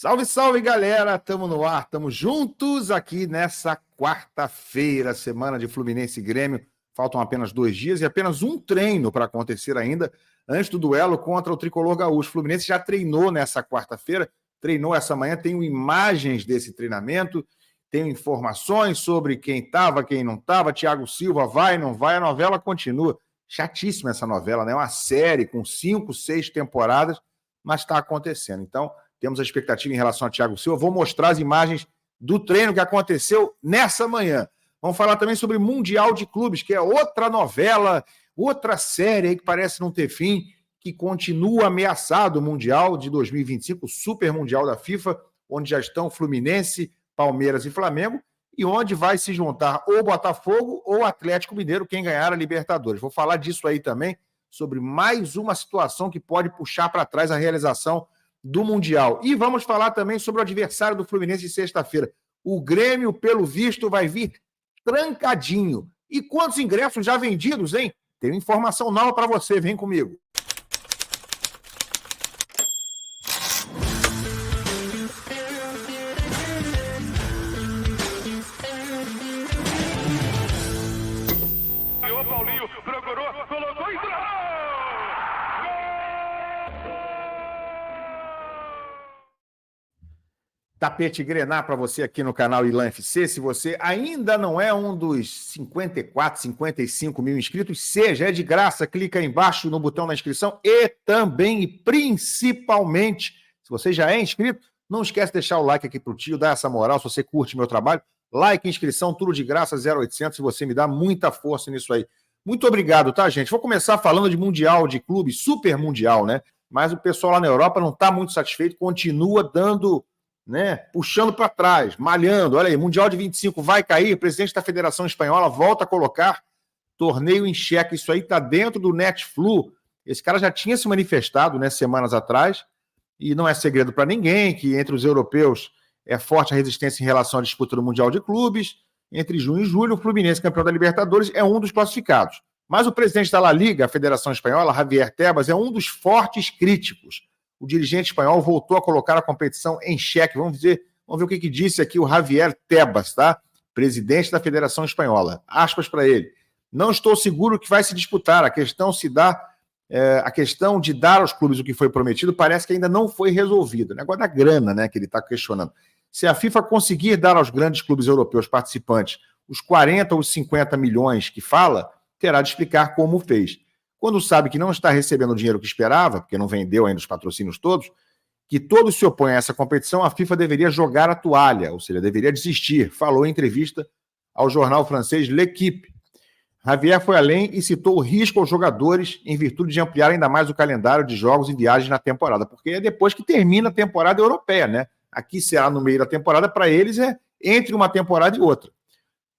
Salve, salve, galera! Estamos no ar, estamos juntos aqui nessa quarta-feira, semana de Fluminense e Grêmio. Faltam apenas 2 dias e apenas um treino para acontecer ainda, antes do duelo contra o Tricolor Gaúcho. O Fluminense já treinou nessa quarta-feira, treinou essa manhã, tenho imagens desse treinamento, tenho informações sobre quem estava, quem não estava, Thiago Silva vai, não vai, a novela continua. Chatíssima essa novela, né? Uma série com 5, 6 temporadas, mas está acontecendo. Então, temos a expectativa em relação a Thiago Silva. Vou mostrar as imagens do treino que aconteceu nessa manhã. Vamos falar também sobre Mundial de Clubes, que é outra novela, outra série aí que parece não ter fim, que continua ameaçado o Mundial de 2025, o Super Mundial da FIFA, onde já estão Fluminense, Palmeiras e Flamengo, e onde vai se juntar ou Botafogo ou Atlético Mineiro, quem ganhar a Libertadores. Vou falar disso aí também, sobre mais uma situação que pode puxar para trás a realização do Mundial. E vamos falar também sobre o adversário do Fluminense de sexta-feira. O Grêmio, pelo visto, vai vir trancadinho. E quantos ingressos já vendidos, hein? Tenho informação nova para você, vem comigo. O Paulinho procurou, colocou e Tapete Grená para você aqui no canal Ilan FC. Se você ainda não é um dos 54, 55 mil inscritos, seja, é de graça, clica aí embaixo no botão da inscrição e também, e principalmente, se você já é inscrito, não esquece de deixar o like aqui pro tio, dar essa moral, se você curte meu trabalho, like, inscrição, tudo de graça, 0800, se você me dá muita força nisso aí. Muito obrigado, tá, gente? Vou começar falando de Mundial de Clube, Super Mundial, né? Mas o pessoal lá na Europa não está muito satisfeito, continua dando, né, puxando para trás, malhando. Olha aí, Mundial de 25 vai cair, o presidente da Federação Espanhola volta a colocar torneio em xeque. Isso aí está dentro do Netflu. Esse cara já tinha se manifestado, né, semanas atrás, e não é segredo para ninguém que entre os europeus é forte a resistência em relação à disputa do Mundial de Clubes. Entre junho e julho, o Fluminense, campeão da Libertadores, é um dos classificados. Mas o presidente da La Liga, a Federação Espanhola, Javier Tebas, é um dos fortes críticos. O dirigente espanhol voltou a colocar a competição em xeque. Vamos ver o que disse aqui o Javier Tebas, tá? Presidente da Federação Espanhola. Aspas para ele. Não estou seguro que vai se disputar. A questão de dar aos clubes o que foi prometido parece que ainda não foi resolvido. O negócio da grana, né, que ele está questionando. Se a FIFA conseguir dar aos grandes clubes europeus participantes os 40 ou os 50 milhões que fala, terá de explicar como fez. Quando sabe que não está recebendo o dinheiro que esperava, porque não vendeu ainda os patrocínios todos, que todos se opõem a essa competição, a FIFA deveria jogar a toalha, ou seja, deveria desistir, falou em entrevista ao jornal francês L'Équipe. Javier foi além e citou o risco aos jogadores em virtude de ampliar ainda mais o calendário de jogos e viagens na temporada, porque é depois que termina a temporada europeia, né? Aqui será no meio da temporada, para eles é entre uma temporada e outra.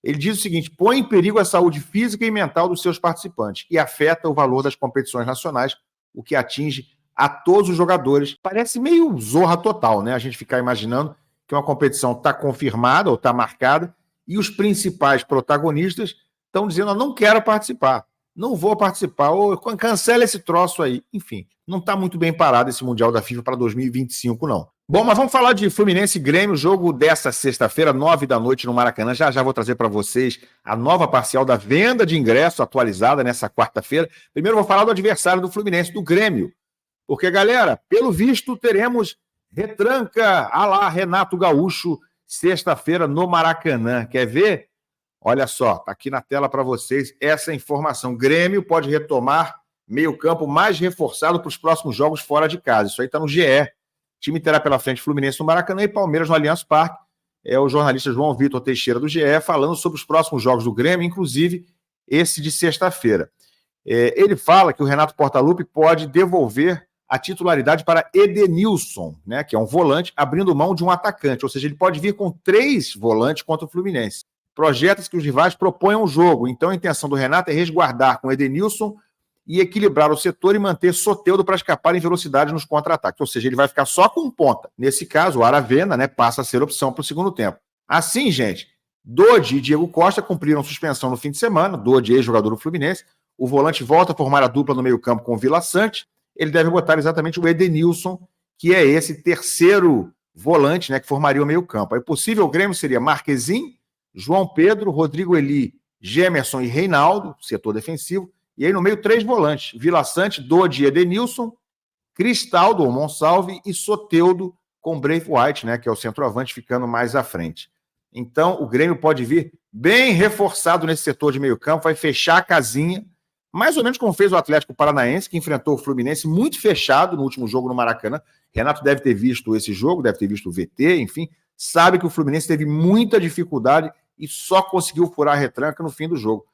Ele diz o seguinte: põe em perigo a saúde física e mental dos seus participantes e afeta o valor das competições nacionais, o que atinge a todos os jogadores. Parece meio zorra total, né? A gente ficar imaginando que uma competição está confirmada ou está marcada e os principais protagonistas estão dizendo: eu não quero participar, não vou participar, ou cancela esse troço aí. Enfim, não está muito bem parado esse Mundial da FIFA para 2025, não. Bom, mas vamos falar de Fluminense e Grêmio, jogo dessa sexta-feira, 9 da noite no Maracanã. Já vou trazer para vocês a nova parcial da venda de ingresso atualizada nessa quarta-feira. Primeiro vou falar do adversário do Fluminense, do Grêmio. Porque, galera, pelo visto, teremos retranca à la Renato Gaúcho, sexta-feira no Maracanã. Quer ver? Olha só, tá aqui na tela para vocês essa informação. Grêmio pode retomar meio-campo mais reforçado para os próximos jogos fora de casa. Isso aí está no GE. O time terá pela frente Fluminense no Maracanã e Palmeiras no Allianz Parque. É o jornalista João Vitor Teixeira do GE falando sobre os próximos jogos do Grêmio, inclusive esse de sexta-feira. Ele fala que o Renato Portaluppi pode devolver a titularidade para Edenilson, né, que é um volante, abrindo mão de um atacante. Ou seja, ele pode vir com 3 volantes contra o Fluminense. Projeta-se que os rivais proponham o jogo. Então a intenção do Renato é resguardar com Edenilson e equilibrar o setor e manter Soteldo para escapar em velocidade nos contra-ataques. Ou seja, ele vai ficar só com um ponta. Nesse caso, o Aravena, né, passa a ser opção para o segundo tempo. Assim, gente, Dodi e Diego Costa cumpriram suspensão no fim de semana. Dodi, ex-jogador do Fluminense. O volante volta a formar a dupla no meio-campo com o Vila Sante. Ele deve botar exatamente o Edenilson, que é esse terceiro volantes, né, que formaria o meio-campo. Aí o possível Grêmio seria Marquezin, João Pedro, Rodrigo Eli, Gemerson e Reinaldo, setor defensivo. E aí no meio 3 volantes, Vila Sante, Dodi e Edenilson, Cristaldo ou Monsalve e Soteldo com Braithwaite, né, que é o centroavante, ficando mais à frente. Então, o Grêmio pode vir bem reforçado nesse setor de meio campo, vai fechar a casinha, mais ou menos como fez o Atlético Paranaense, que enfrentou o Fluminense muito fechado no último jogo no Maracanã. Renato deve ter visto esse jogo, deve ter visto o VT, enfim, sabe que o Fluminense teve muita dificuldade e só conseguiu furar a retranca no fim do jogo.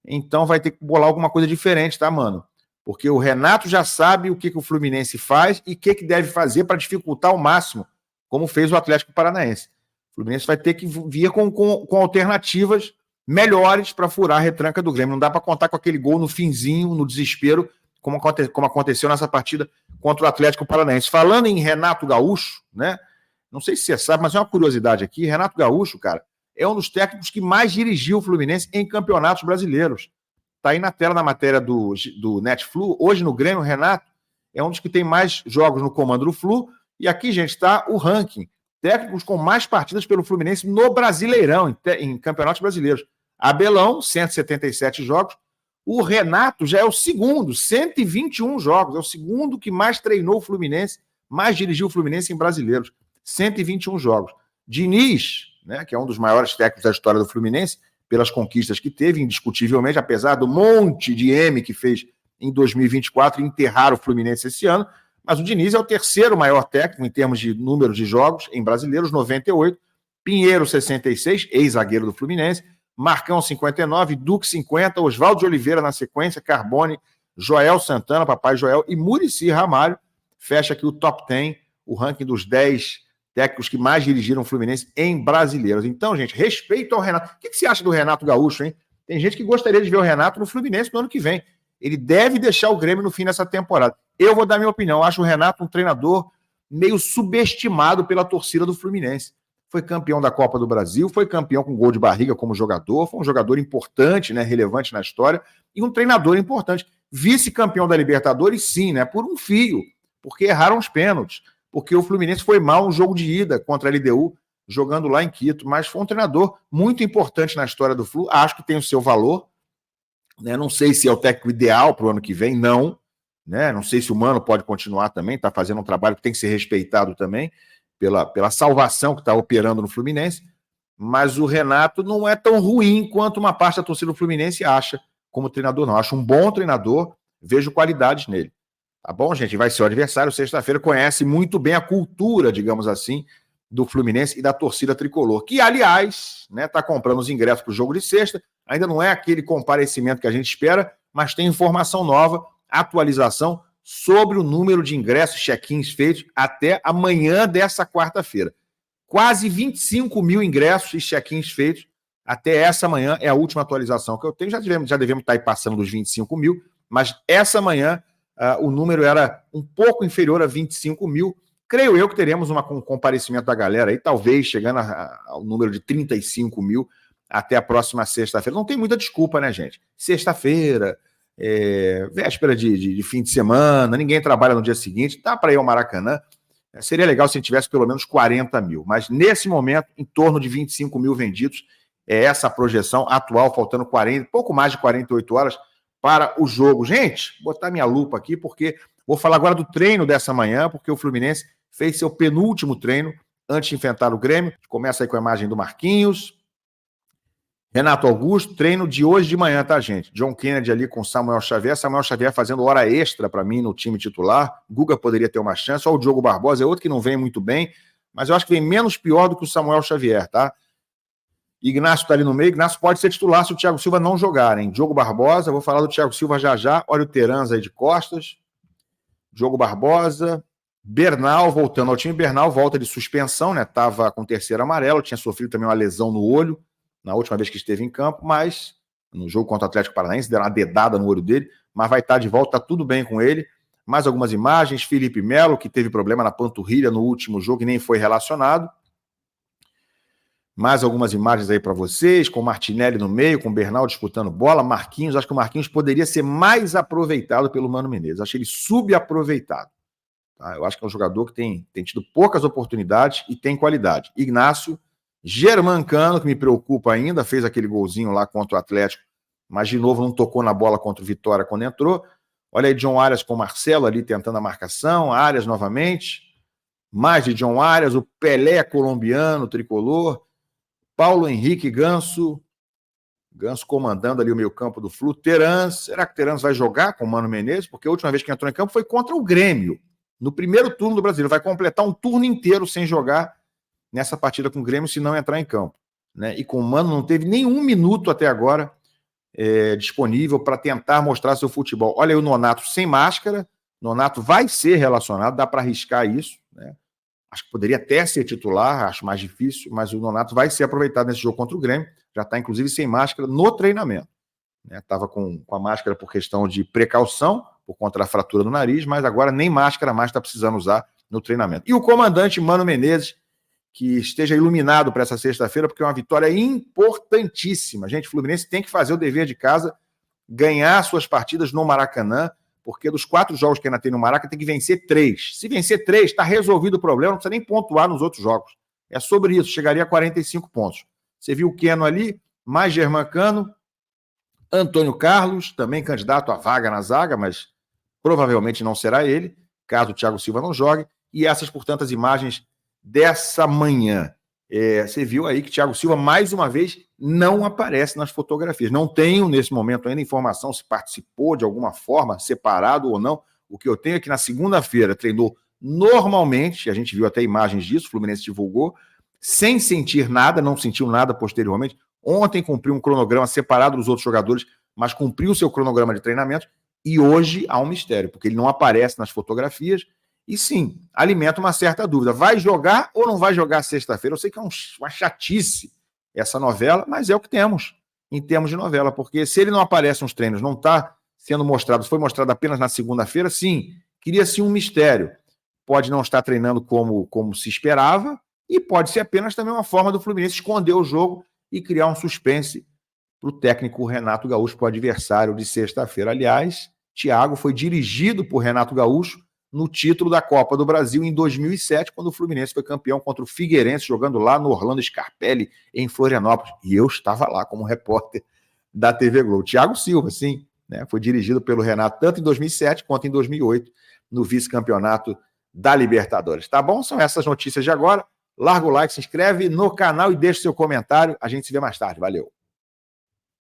Então vai ter que bolar alguma coisa diferente, tá, mano? Porque o Renato já sabe o que o Fluminense faz e o que deve fazer para dificultar ao máximo, como fez o Atlético Paranaense. O Fluminense vai ter que vir com alternativas melhores para furar a retranca do Grêmio. Não dá para contar com aquele gol no finzinho, no desespero, como aconteceu nessa partida contra o Atlético Paranaense. Falando em Renato Gaúcho, né? Não sei se você sabe, mas é uma curiosidade aqui. Renato Gaúcho, cara, é um dos técnicos que mais dirigiu o Fluminense em campeonatos brasileiros. Está aí na tela, na matéria do Netflu. Hoje no Grêmio, o Renato é um dos que tem mais jogos no comando do Flu. E aqui, gente, está o ranking. Técnicos com mais partidas pelo Fluminense no Brasileirão, em campeonatos brasileiros. Abelão, 177 jogos. O Renato já é o segundo, 121 jogos. É o segundo que mais treinou o Fluminense, mais dirigiu o Fluminense em brasileiros. 121 jogos. Diniz, né, que é um dos maiores técnicos da história do Fluminense, pelas conquistas que teve, indiscutivelmente, apesar do monte de M que fez em 2024 e enterrar o Fluminense esse ano, mas o Diniz é o terceiro maior técnico em termos de número de jogos em brasileiros, 98, Pinheiro, 66, ex-zagueiro do Fluminense, Marcão, 59, Duque, 50, Oswaldo de Oliveira na sequência, Carbone, Joel Santana, Papai Joel e Muricy Ramalho. Fecha aqui o top 10, o ranking dos 10 técnicos que mais dirigiram o Fluminense em brasileiros. Então, gente, respeito ao Renato. O que você acha do Renato Gaúcho, hein? Tem gente que gostaria de ver o Renato no Fluminense no ano que vem. Ele deve deixar o Grêmio no fim dessa temporada. Eu vou dar minha opinião. Eu acho o Renato um treinador meio subestimado pela torcida do Fluminense. Foi campeão da Copa do Brasil, foi campeão com gol de barriga como jogador, foi um jogador importante, né, relevante na história, e um treinador importante. Vice-campeão da Libertadores, sim, né, por um fio, porque erraram os pênaltis, porque o Fluminense foi mal no jogo de ida contra a LDU, jogando lá em Quito, mas foi um treinador muito importante na história do Flu, acho que tem o seu valor, né, não sei se é o técnico ideal para o ano que vem, não, né, não sei se o Mano pode continuar também, está fazendo um trabalho que tem que ser respeitado também, pela salvação que está operando no Fluminense, mas o Renato não é tão ruim quanto uma parte da torcida do Fluminense acha como treinador, não. Acho um bom treinador, vejo qualidades nele. Tá bom, gente? Vai ser o adversário, sexta-feira, conhece muito bem a cultura, digamos assim, do Fluminense e da torcida tricolor, que, aliás, né, tá comprando os ingressos para o jogo de sexta, ainda não é aquele comparecimento que a gente espera, mas tem informação nova, atualização sobre o número de ingressos, check-ins feitos até amanhã dessa quarta-feira. Quase 25 mil ingressos e check-ins feitos até essa manhã, é a última atualização que eu tenho. Já devemos estar aí passando dos 25 mil, mas essa manhã o número era um pouco inferior a 25 mil. Creio eu que teremos um comparecimento da galera aí, talvez chegando ao número de 35 mil até a próxima sexta-feira. Não tem muita desculpa, né, gente? Sexta-feira, véspera de fim de semana, ninguém trabalha no dia seguinte, dá para ir ao Maracanã. Seria legal se a gente tivesse pelo menos 40 mil, mas nesse momento, em torno de 25 mil vendidos, é essa a projeção atual, faltando pouco mais de 48 horas para o jogo. Gente, vou botar minha lupa aqui, porque vou falar agora do treino dessa manhã, porque o Fluminense fez seu penúltimo treino antes de enfrentar o Grêmio. Começa aí com a imagem do Marquinhos, Renato Augusto, treino de hoje de manhã, tá, gente? John Kennedy ali com Samuel Xavier fazendo hora extra para mim no time titular. Guga poderia ter uma chance, só o Diogo Barbosa é outro que não vem muito bem, mas eu acho que vem menos pior do que o Samuel Xavier, tá? Ignacio tá ali no meio, Ignacio pode ser titular se o Thiago Silva não jogar, hein? Diogo Barbosa, vou falar do Thiago Silva já, olha o Terans aí de costas, Diogo Barbosa, Bernal voltando ao time, Bernal volta de suspensão, né? Tava com terceiro amarelo, tinha sofrido também uma lesão no olho, na última vez que esteve em campo, mas no jogo contra o Atlético Paranaense, deram uma dedada no olho dele, mas vai estar de volta, tá tudo bem com ele. Mais algumas imagens, Felipe Melo, que teve problema na panturrilha no último jogo e nem foi relacionado. Mais algumas imagens aí para vocês, com o Martinelli no meio, com o Bernal disputando bola, Marquinhos, acho que o Marquinhos poderia ser mais aproveitado pelo Mano Menezes, acho ele subaproveitado. Tá? Eu acho que é um jogador que tem tido poucas oportunidades e tem qualidade. Ignacio Germancano, que me preocupa ainda, fez aquele golzinho lá contra o Atlético, mas de novo não tocou na bola contra o Vitória quando entrou. Olha aí John Arias com o Marcelo ali tentando a marcação, Arias novamente, mais de John Arias, o Pelé colombiano, tricolor, Paulo Henrique Ganso comandando ali o meio campo do Flu, Terans, será que Terans vai jogar com o Mano Menezes? Porque a última vez que entrou em campo foi contra o Grêmio, no primeiro turno do Brasileiro, vai completar um turno inteiro sem jogar nessa partida com o Grêmio se não entrar em campo, né? E com o Mano não teve nenhum minuto até agora disponível para tentar mostrar seu futebol. Olha aí o Nonato sem máscara, Nonato vai ser relacionado, dá para arriscar isso, né? Acho que poderia até ser titular, acho mais difícil, mas o Nonato vai ser aproveitado nesse jogo contra o Grêmio, já está inclusive sem máscara no treinamento, né? Estava com a máscara por questão de precaução, por conta da fratura do nariz, mas agora nem máscara mais está precisando usar no treinamento. E o comandante Mano Menezes, que esteja iluminado para essa sexta-feira, porque é uma vitória importantíssima. Gente, o Fluminense tem que fazer o dever de casa, ganhar suas partidas no Maracanã, porque dos 4 jogos que ainda tem no Maracanã, tem que vencer 3. Se vencer 3, está resolvido o problema, não precisa nem pontuar nos outros jogos. É sobre isso, chegaria a 45 pontos. Você viu o Keno ali, mais Germancano, Antônio Carlos, também candidato à vaga na zaga, mas provavelmente não será ele, caso o Thiago Silva não jogue, e essas, portanto, as imagens dessa manhã. Você viu aí que Thiago Silva, mais uma vez, não aparece nas fotografias. Não tenho, nesse momento, ainda informação se participou de alguma forma, separado ou não. O que eu tenho é que na segunda-feira treinou normalmente, a gente viu até imagens disso, o Fluminense divulgou, sem sentir nada, não sentiu nada posteriormente. Ontem cumpriu um cronograma separado dos outros jogadores, mas cumpriu o seu cronograma de treinamento, e hoje há um mistério, porque ele não aparece nas fotografias. E sim, alimenta uma certa dúvida. Vai jogar ou não vai jogar sexta-feira? Eu sei que é uma chatice essa novela, mas é o que temos em termos de novela, porque se ele não aparece nos treinos, não está sendo mostrado, foi mostrado apenas na segunda-feira, sim, cria-se um mistério. Pode não estar treinando como se esperava e pode ser apenas também uma forma do Fluminense esconder o jogo e criar um suspense para o técnico Renato Gaúcho, para o adversário de sexta-feira. Aliás, Thiago foi dirigido por Renato Gaúcho no título da Copa do Brasil em 2007, quando o Fluminense foi campeão contra o Figueirense, jogando lá no Orlando Scarpelli, em Florianópolis. E eu estava lá como repórter da TV Globo. Thiago Silva, sim, né? Foi dirigido pelo Renato tanto em 2007 quanto em 2008, no vice-campeonato da Libertadores. Tá bom? São essas notícias de agora. Larga o like, se inscreve no canal e deixa seu comentário. A gente se vê mais tarde. Valeu!